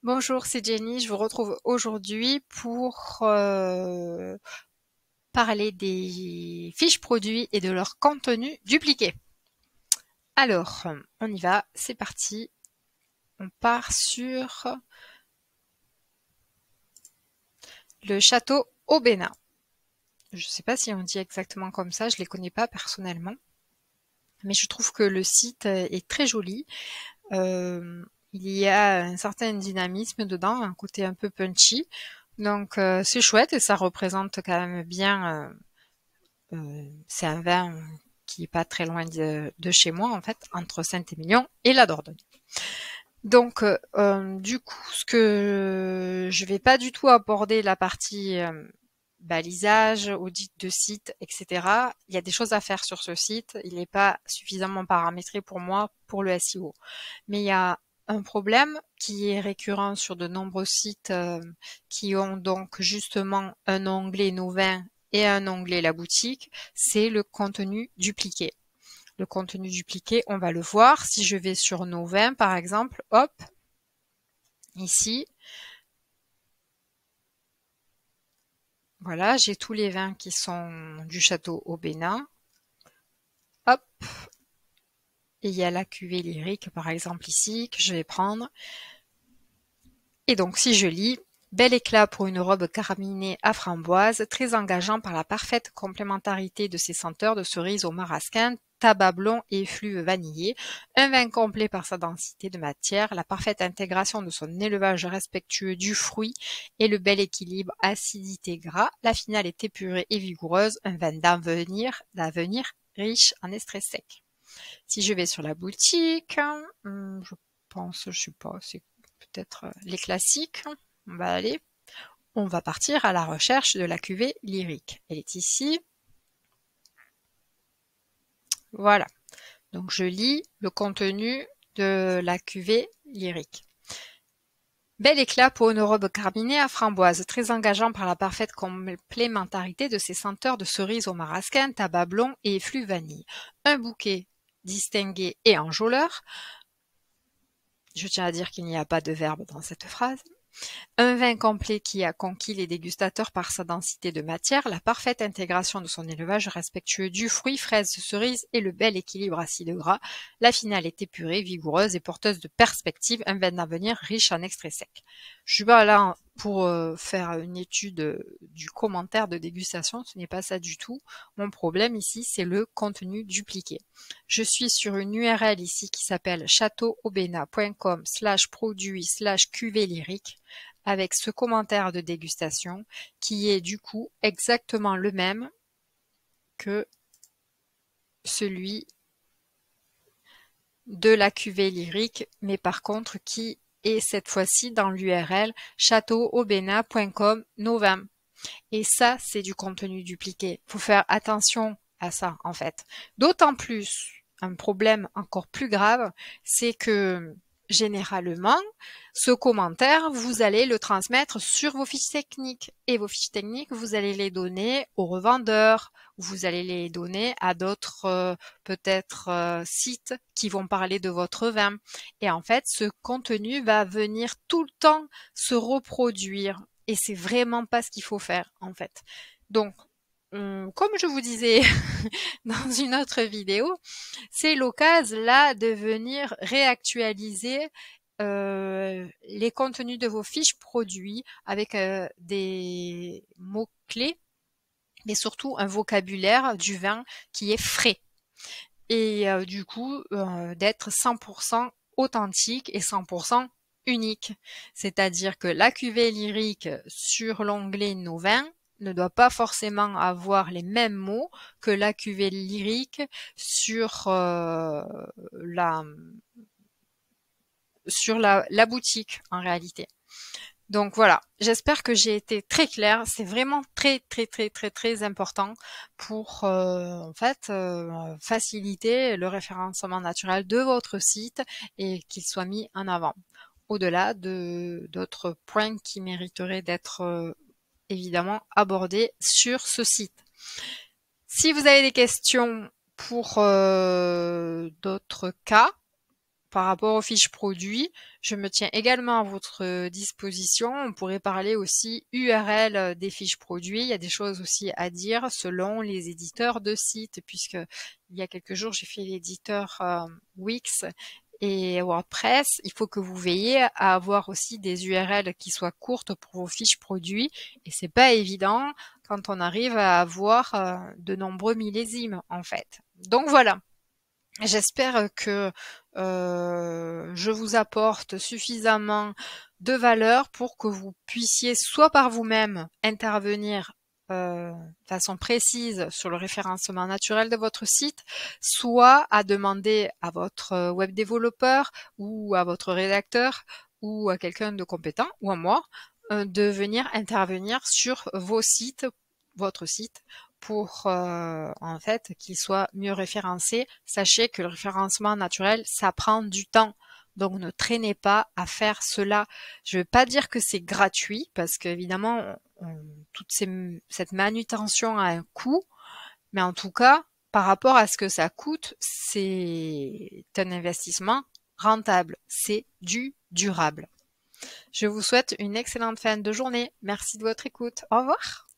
Bonjour, c'est Jenny. Je vous retrouve aujourd'hui pour parler des fiches produits et de leur contenu dupliqué. Alors, on y va, c'est parti. On part sur le château Aubenas. Je ne sais pas si on dit exactement comme ça, je ne les connais pas personnellement, mais je trouve que le site est très joli. Euh, il y a un certain dynamisme dedans, un côté un peu punchy. Donc c'est chouette et ça représente quand même bien. C'est un vin qui est pas très loin de chez moi en fait, entre Saint-Émilion et la Dordogne. Donc du coup, ce que je vais pas du tout aborder la partie balisage, audit de site, etc. Il y a des choses à faire sur ce site. Il n'est pas suffisamment paramétré pour moi pour le SEO. Mais il y a un problème qui est récurrent sur de nombreux sites qui ont donc justement un onglet nos vins et un onglet la boutique, c'est le contenu dupliqué. Le contenu dupliqué, on va le voir. Si je vais sur nos vins, par exemple, hop, ici, voilà, j'ai tous les vins qui sont du château Aubenas. Hop, et il y a la cuvée lyrique, par exemple, ici, que je vais prendre. Et donc, si je lis, bel éclat pour une robe carminée à framboise, très engageant par la parfaite complémentarité de ses senteurs de cerise au marasquin, tabac blond et effluve vanillé, un vin complet par sa densité de matière, la parfaite intégration de son élevage respectueux du fruit et le bel équilibre acidité-gras, la finale est épurée et vigoureuse, un vin d'avenir riche en extraits secs. Si je vais sur la boutique, je pense, je sais pas, c'est peut-être les classiques. On va aller. On va partir à la recherche de la cuvée lyrique. Elle est ici. Voilà. Donc je lis le contenu de la cuvée lyrique. Bel éclat pour une robe carminée à framboise, très engageant par la parfaite complémentarité de ses senteurs de cerise au marasquin, tabac blond et effluve vanille. Un bouquet distingué et enjôleur. Je tiens à dire qu'il n'y a pas de verbe dans cette phrase. Un vin complet qui a conquis les dégustateurs par sa densité de matière, la parfaite intégration de son élevage respectueux du fruit, fraise, cerise et le bel équilibre acide-gras. La finale est épurée, vigoureuse et porteuse de perspectives, un vin d'avenir riche en extraits secs. Je suis pas là pour faire une étude du commentaire de dégustation, ce n'est pas ça du tout. Mon problème ici, c'est le contenu dupliqué. Je suis sur une URL ici qui s'appelle châteauaubenas.com/produit/cuvée lyrique avec ce commentaire de dégustation qui est du coup exactement le même que celui de la cuvée lyrique, mais par contre qui est cette fois-ci dans l'URL châteauaubenas.com novembre. Et ça, c'est du contenu dupliqué. Faut faire attention à ça, en fait. D'autant plus, un problème encore plus grave, c'est que généralement, ce commentaire, vous allez le transmettre sur vos fiches techniques. Et vos fiches techniques, vous allez les donner aux revendeurs, ou vous allez les donner à d'autres peut-être sites qui vont parler de votre vin. Et en fait, ce contenu va venir tout le temps se reproduire. Et c'est vraiment pas ce qu'il faut faire, en fait. Donc, comme je vous disais dans une autre vidéo, c'est l'occasion là de venir réactualiser les contenus de vos fiches produits avec des mots-clés, mais surtout un vocabulaire du vin qui est frais. Et du coup, d'être 100% authentique et 100% unique. C'est-à-dire que la cuvée lyrique sur l'onglet Nos vins ne doit pas forcément avoir les mêmes mots que la cuvée lyrique sur la la boutique en réalité. Donc voilà, j'espère que j'ai été très claire. C'est vraiment très important pour en fait faciliter le référencement naturel de votre site et qu'il soit mis en avant. Au-delà de d'autres points qui mériteraient d'être évidemment abordés sur ce site. Si vous avez des questions pour d'autres cas, par rapport aux fiches produits, je me tiens également à votre disposition. On pourrait parler aussi URL des fiches produits. Il y a des choses aussi à dire selon les éditeurs de sites, puisque il y a quelques jours, j'ai fait l'éditeur Wix et WordPress. Il faut que vous veilliez à avoir aussi des URL qui soient courtes pour vos fiches produits. Et c'est pas évident quand on arrive à avoir de nombreux millésimes, en fait. Donc voilà. J'espère que je vous apporte suffisamment de valeur pour que vous puissiez soit par vous-même intervenir de façon précise sur le référencement naturel de votre site, soit à demander à votre web développeur ou à votre rédacteur ou à quelqu'un de compétent ou à moi de venir intervenir sur vos sites, votre site, pour en fait qu'il soit mieux référencé. Sachez que le référencement naturel, ça prend du temps. Donc ne traînez pas à faire cela. Je ne veux pas dire que c'est gratuit, parce qu'évidemment, cette manutention a un coût, mais en tout cas, par rapport à ce que ça coûte, c'est un investissement rentable. C'est du durable. Je vous souhaite une excellente fin de journée. Merci de votre écoute. Au revoir.